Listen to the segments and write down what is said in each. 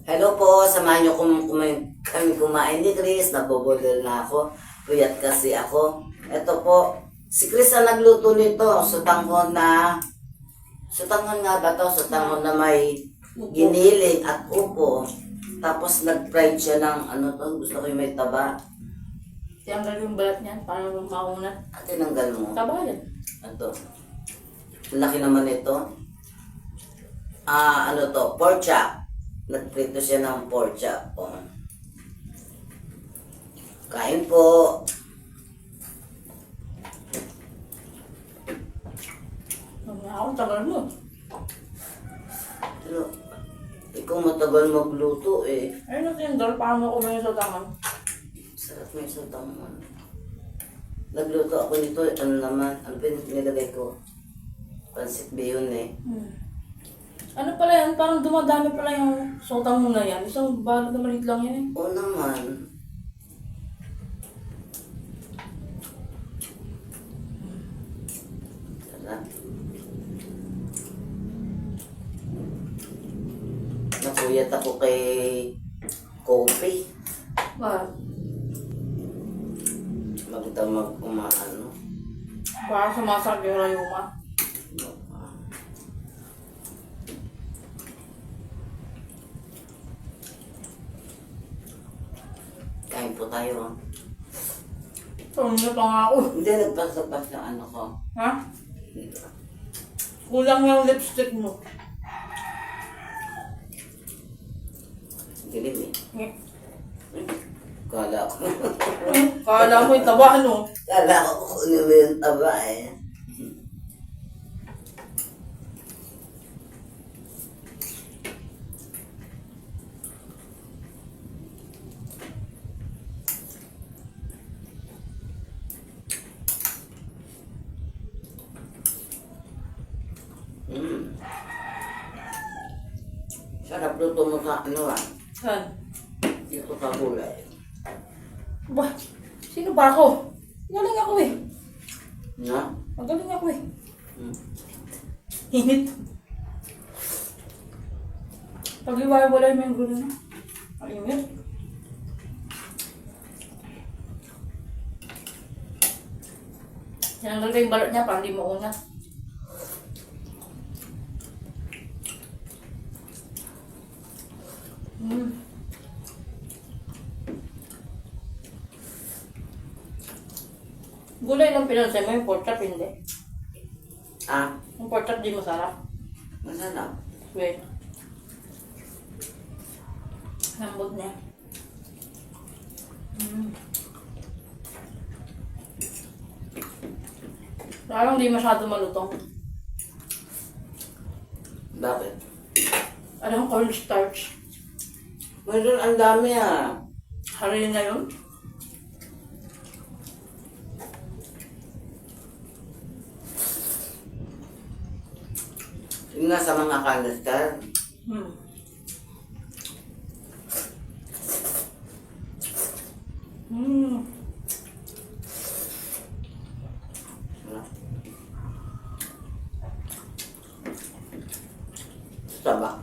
Hello po, samahan niyo kami kumain ni Chris. Nabubulol na ako. Puyat kasi ako. Ito po, si Chris ang nagluto nito. Sutanghon nga ba to? Sutanghon na may giniling at upo. Tapos nag-fried siya ng ano to, gusto ko yung may taba. Tiyanggal yung balat niyan para maunat. At tinanggal mo. Taba yan. Ito. Laki naman ito. Ano to? Pork chop. Nagprito siya ng pork chop. Oh. Kain po. Ako, tagal mo. Pero, ikaw matagal magluto eh. Ay, natindol. Paano ko kumain sa tangan? Sarap may sultang mo. Nagluto ako nito. Ano naman? Ano ba yung nilagay ko? Pansit bihon eh. Ano pala yan? Parang dumadami pala yung sotang mo na yan. Isang balot na maliit lang yan eh. Oo naman. Sarap. Napuyat ako kay Kopi. Bakit? Magdamag umaano. Para sumasag yung rayuma. Kain po tayo. Tumingin pa nga ako. Hindi, nagpasapas ng ano ko. Ha? Kulang yung lipstick mo. Dilim eh. Kala ko. Kala mo yung taba, ano? Kala ko kunin mo yung taba eh. Sarap luto mo sa ano Saan? dito sa gulay. Ba? Sino ba ako? Magaling ako eh. Na? Magaling ako eh. Hmm. Init. Pag-iwalay mo yung gulo na. Ang init. Tinanggal ko yung balot niya para hindi mauna. Gulay lang pinansay mo, yung pork chop hindi. Yung pork chop di masarap. Masarap. Wait. Lambot niya. Parang di masyado malutong. Bakit? Anong cornstarch? Mayroon ang dami Harin na yun? Yung nga sa mga kanister. Taba.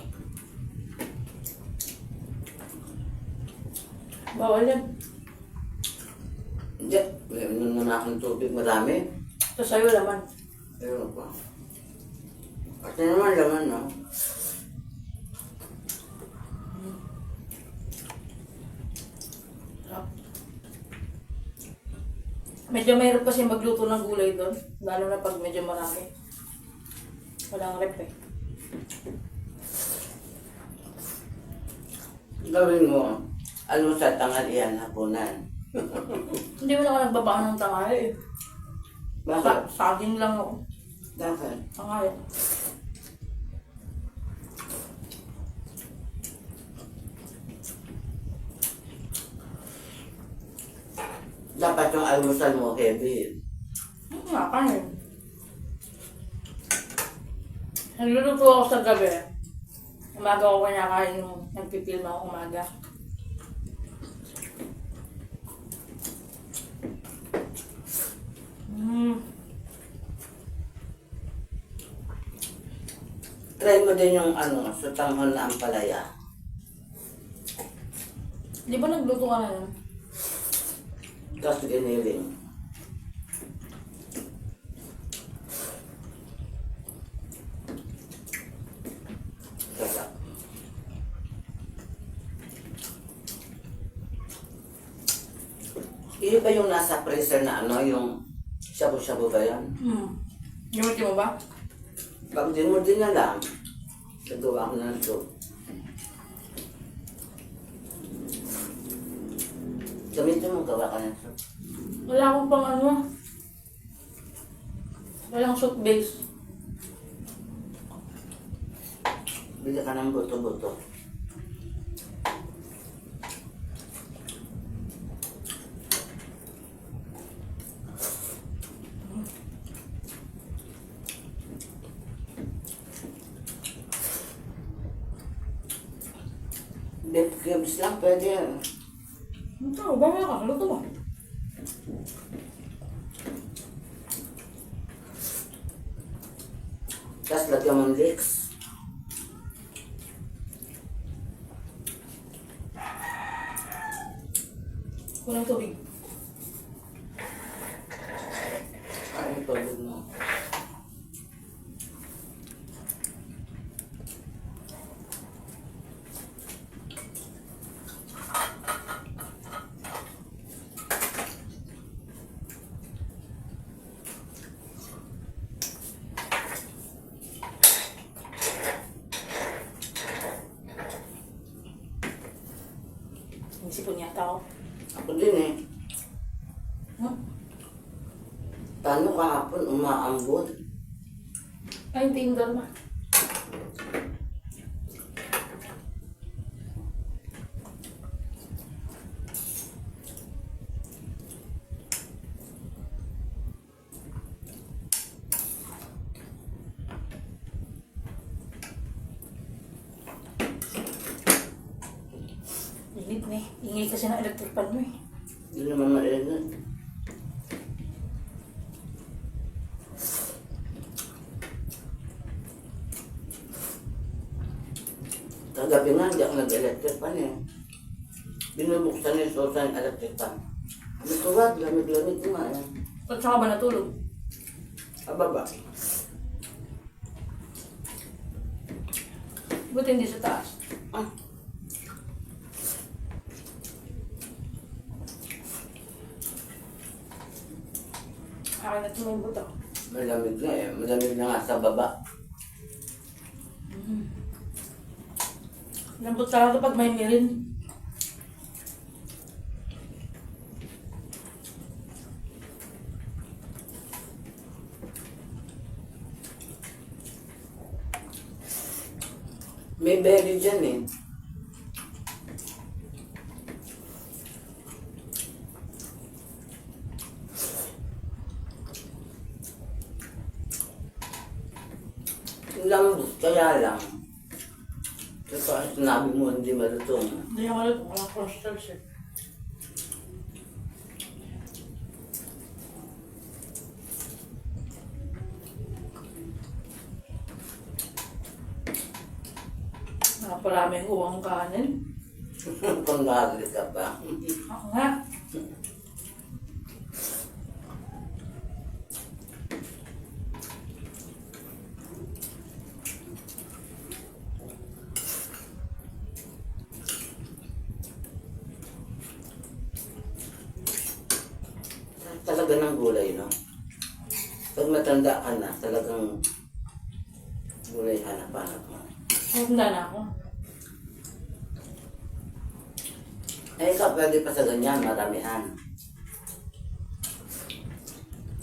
Bawal yan. Hindi. Mayroon naman akong tubig marami. Ito sa'yo laman. Pero pa. Kasi naman laman, no? Medyo mahirap kasi magluto ng gulay doon. Lalo na pag medyo marami. Walang rep eh. Gawin mo, ano sa tanghalian, hapunan. Hindi mo na ako nagbabaan ng tanghali eh. Bakit? Saging lang ako. Bakit? Tanghali. Dapat yung almusal mo heavy. Nga ka eh. Nagluluto ako sa gabi. Umaga ko kinakain yung nagpipilm ako umaga. Try mo din yung ano, sa tanghon na ampalaya. Di ba nagluto ka na nun? Tapos giniling. Sarap. Iyo ba yung nasa freezer na ano, yung shabu-shabu ba yan? Ginuti mo ba? Pag di mo din na lang, nagawa ko na ng soup. Gamitin mo, gawa ka ng soup. Wala akong pang ano. Walang soup base. Bili ka ng buto-buto. Beef cubes lang, pwede yan. Ito, bawa ka. Luto mo. Tapos lagyan mo ng leeks. Walang tubig. Ay, tubig mo. May sipon yata ako. Ako din eh. Hmm? Paano kahapon umaambon? Ay, hindi yung dorma. Init na eh. Ingay kasi ng electric pan mo eh. Hindi naman mainit. Kagabi nga, hindi ako nag-electric pan eh. Binubuksan ni Susan yung electric pan. Ito ba, lamig-lamig ko nga yan. At saka ba natulog? Ababa. Buti hindi sa taas. Ah, Akin na tumay buto. malamig na eh. Malamig na nga sa baba. Lambot talaga pag may mirin. May belly dyan eh. Lambot, kaya lang. Kasi sinabi mo hindi malutong. Hindi ako alam kung walang cornstarch eh. Nakaparaming uwang kanin. Kung nagaglit ka pa. Ako nga. Talaga ng gulay, no? Pag matanda ka na, talagang gulay hanap-hanap mo. Handa na ako. Eh, ikaw pwede pa sa ganyan, maramihan.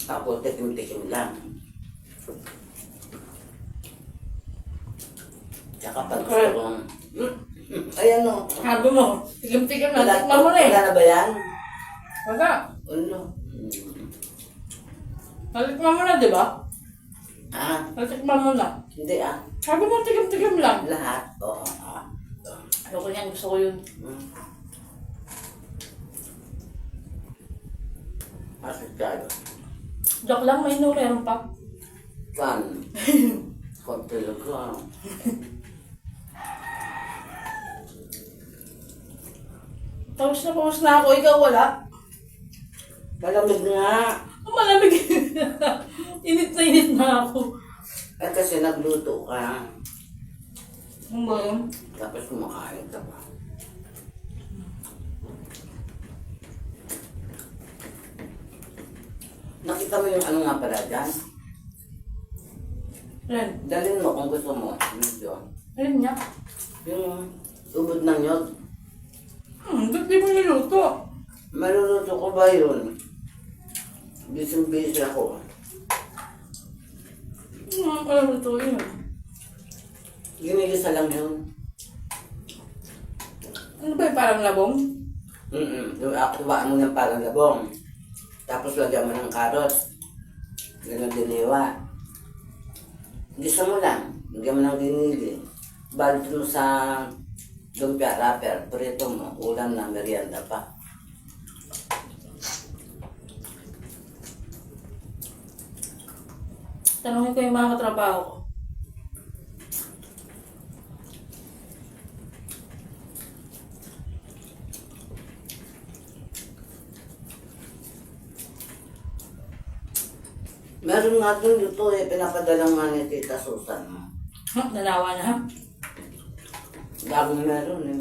Ako, tikim-tikim lang. Tsaka pag gusto kong... Ayan o. Sabi mo, tikim-tikim na. Tikman mo na eh. Wala na ba yan? Wala. Ano? Natikman mo na, di ba? Ah, Natikman mo na. hindi ah. Sabi mo, tikim-tikim lang. Lahat? Oo. Ayoko niyan, gusto ko yun. Asustado. Joke lang, may meron pa. Kan? Konti lang ko. Pause na ako. Ikaw wala. Malamig nga. Ang malamig. Init na ako. Eh kasi nagluto ka. Ano ba yun? Tapos kumakain ka pa. Nakita mo yung ano nga pala dyan? Ren. Dalhin mo kung gusto mo. Video. Ren niya. Yung ubod ng nyog. Ba't di mo niluto? Maluluto ko ba yun? Busy ako. Alam mo ito yun. Ginigisa lang yun. Ano ba yung parang labong? Yung akuhaan mo ng parang labong. Tapos lagyan mo ng carrots. Ganun diniwa. Gisa mo lang. Lagyan mo ng ginili. Balot mo sa lumpia wrapper. Prito mo. Ulam na merienda pa. Tanungin ko yung mga katrabaho ko. Meron nga dun dito eh. Pinapadala nga ni Tita Susan. Nanawa na ha? Bagong meron eh.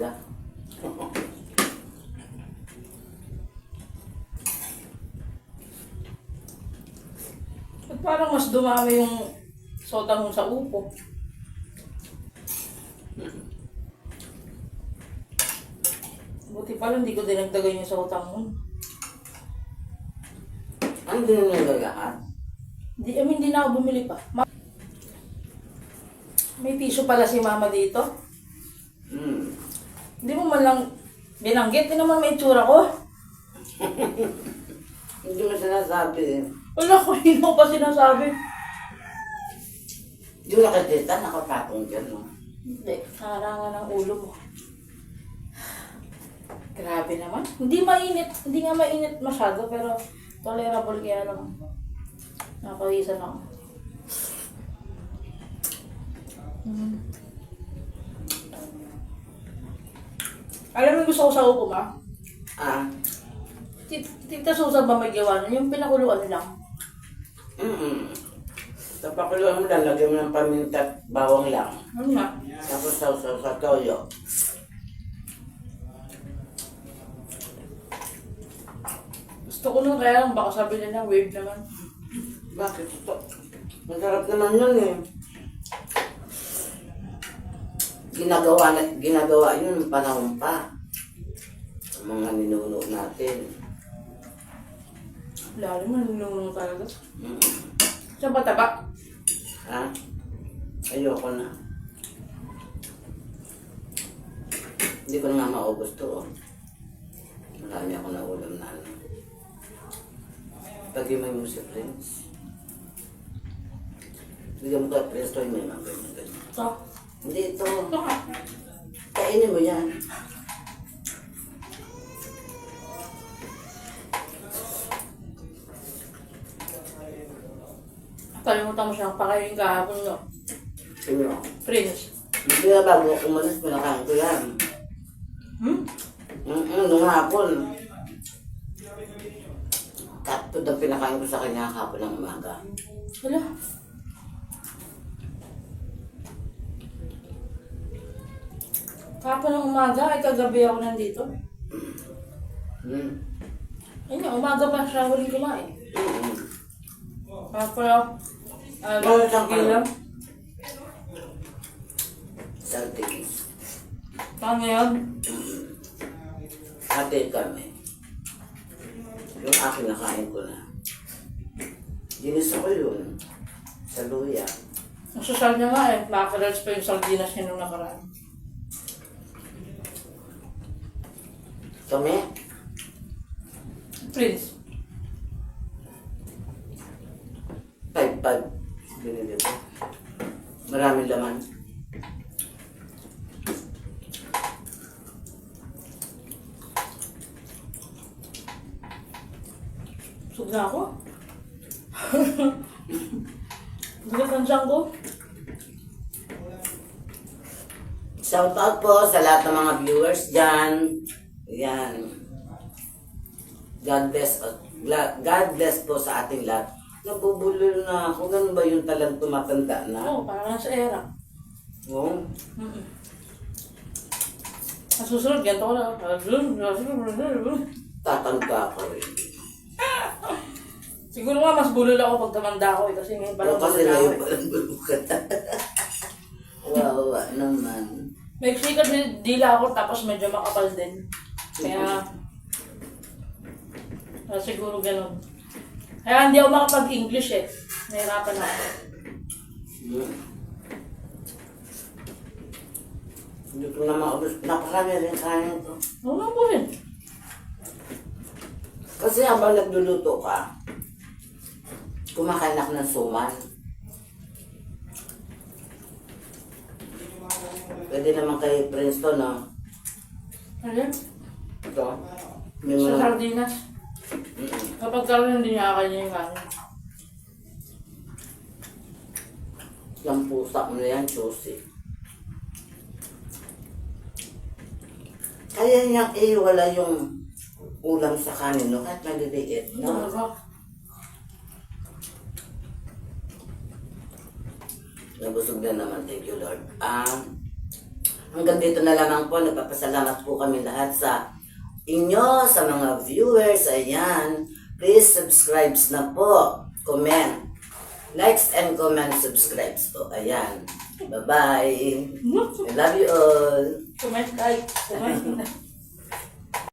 Yeah. At parang mas dumami yung sotang mo sa upo. Buti pala hindi ko dinagdagan yung sotang mo. Ano din yung nagagahan? Hindi na ako bumili pa. May tissue pala si mama dito. Hindi mo man lang binanggit. Hindi naman may itsura ko. Hindi mo sinasabi eh. Wala ko, hindi mo pa sinasabi. Yung nakatita, nakapatong dyan no? Hindi, harangan ang ulo mo. Grabe naman. Hindi mainit. Hindi nga mainit masyado, pero tolerable kaya lang. Nakawisan ako. Alam mo yung gusto ko sa upo, ma? Ah, Tita Susan ba may gawa nun? Yung pinakuluan lang. Tapakuluan mo lang, lagyan mo ng paminta at bawang lang. Ano nga? Tapos sausaw sa toyo. Gusto ko nun kaya lang baka sabi nila weird naman. Bakit ito? Masarap naman yun eh. Ginagawa yun panahon pa. Sa mga ninuno natin. Lalo man, nunong talaga. Mm. Saan ba taba? Ha? Ayoko na. Hindi ko na nga maubos to. Oh. Marami ako na ulam na ano. Pag-imay mo si Prince. Bigyan mo kay Prince to, may mga ganyan. Ito. Hindi ito. Ito nga. Kainin mo yan. Kalimutan mo siyang pakainin kahapon, no? Sino? Prince. Hindi na bago ako umalis, pinakain ko yan. Nung hapon. Tapos ang pinakain ko sa kanya hapon ng umaga. Wala. Kahapon ng umaga, ay kagabi ako nandito. Ayun nga, umaga pa siya huling kumain. Kahapon ako, sige lang. Saltings. Paano yun? Hati kami. Yung akin nakain ko na. Ginisa ko yun. Sa luya. Ang social niya nga eh, nakaka-relate pa yung sardinas niya nung nakaraan. Kami? Prince. 5-5. Binili ko. Maraming laman. Sug na ako. Bigat ang tiyan ko. Shout out po sa lahat ng mga viewers dyan. Yan. God bless po sa ating lahat. Nabubulol na ako. Ganun ba yung talang tumatanda na? Oo, parang sa era. Oo. Ang susunod, ganito ko na. Tatanda ko rin. Siguro nga mas bulol ako pag tumanda ako kasi ngayon Pero parang kasi bulol ako. ngayon palang bulukat. Wawa naman. May sikat dila ako tapos medyo makapal din. Kaya siguro ganun. Kaya hindi ako makapag-English eh. Nahirapan ako. Hindi ko na maubos. Nakarami rin kanin ko. Oo nga po rin. Kasi habang nagluluto ka, kumakain ako ng suman. Pwede naman kay Princeton, no? Ayun. Ito. May Sa mga... sardinas. Kapag karoon hindi niya kanya yung kanin. Yung pusa mo na yan, juicy. Kaya niyang iwala yung ulam sa kanin, no? Kahit maliliit, no? Nabusog na naman, thank you Lord. Hanggang dito na lamang po, nagpapasalamat po kami lahat sa inyo, sa mga viewers, ayan. Please subscribe na po, comment, likes and comment, subscribes po, ayan. Bye-bye. I love you all. Comment, like, comment.